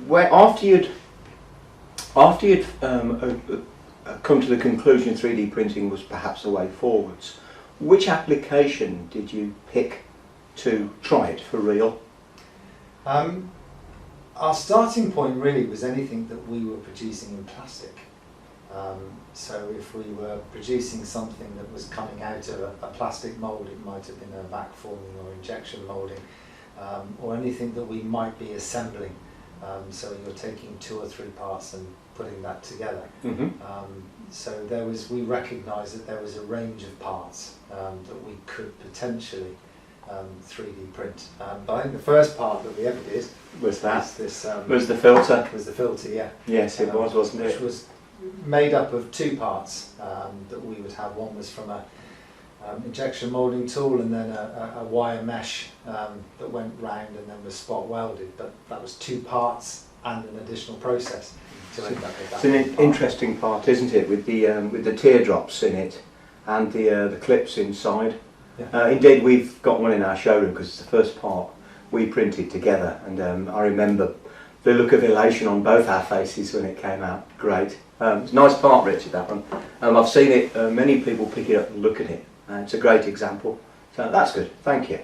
where after you'd come to the conclusion 3D printing was perhaps the way forwards, which application did you pick to try it for real? Our starting point really was anything that we were producing in plastic. So if we were producing something that was coming out of a plastic mould, it might have been a vac forming or injection moulding, or anything that we might be assembling. So you're taking 2 or 3 parts and putting that together. So we recognised that there was a range of parts that we could potentially 3D print. But I think the first part that we ever did Was that? Was the filter? Was the filter, yeah. Yes, it was, wasn't it? Which was made up of 2 parts that we would have. One was from a injection moulding tool, and then a wire mesh that went round and then was spot welded. But that was 2 parts and an additional process to end up with that. It's an interesting part, isn't it, with the teardrops in it and the clips inside. Yeah. Indeed, we've got one in our showroom because it's the first part we printed together, and I remember the look of elation on both our faces when it came out. Great. It's a nice part, Richard, that one. I've seen it, many people pick it up and look at it. It's a great example. So that's good. Thank you.